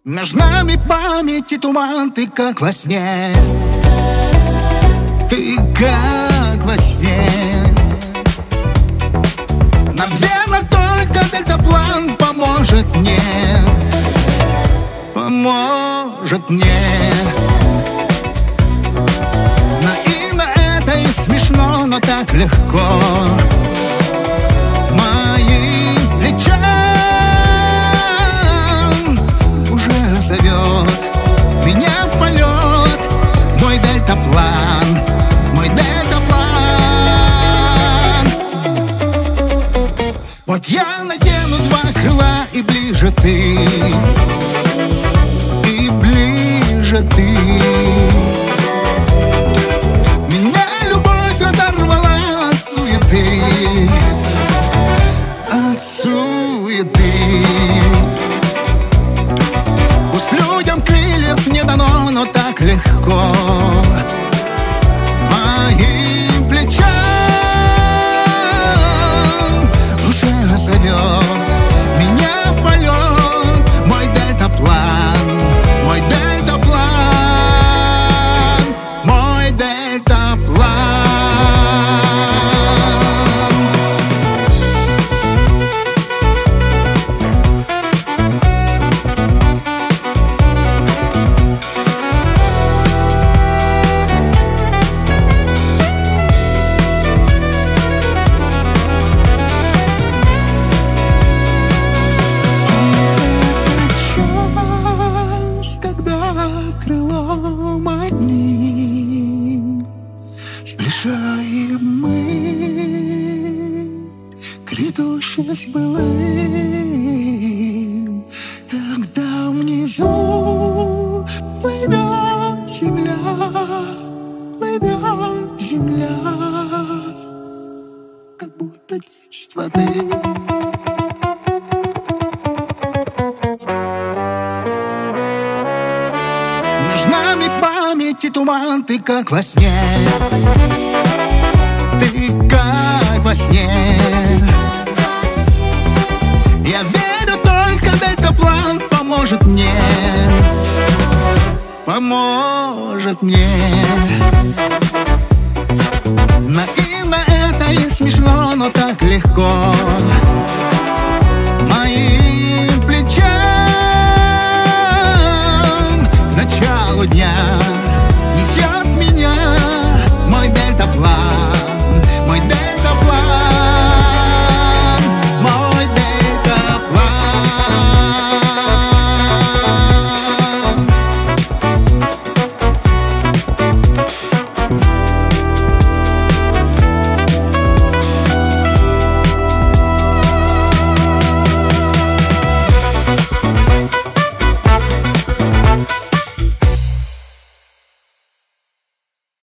Между нами памяти туман, ты как во сне. Ты как во сне. Наверное, только дельтаплан поможет мне. Поможет мне. Наивно это и смешно, но так легко. Мои плеча зовет меня в полет. Мой дельтаплан, мой дельтаплан. Вот я надену два крыла, и ближе ты, и ближе ты. Меня любовь оторвала от суеты, от суеты. Пусть людям крыльев не дано, но так легко. Моим плечам уже зовет меня в полет. Мой дельтаплан, мой дельтаплан, мой дельтаплан. Сближаем мы грядущее с былым. Тогда внизу плывет земля, плывет земля, как будто течет воды. Между нами памяти туман, ты как во сне. Ты как во сне. Я верю, только дельтаплан поможет мне. Поможет мне.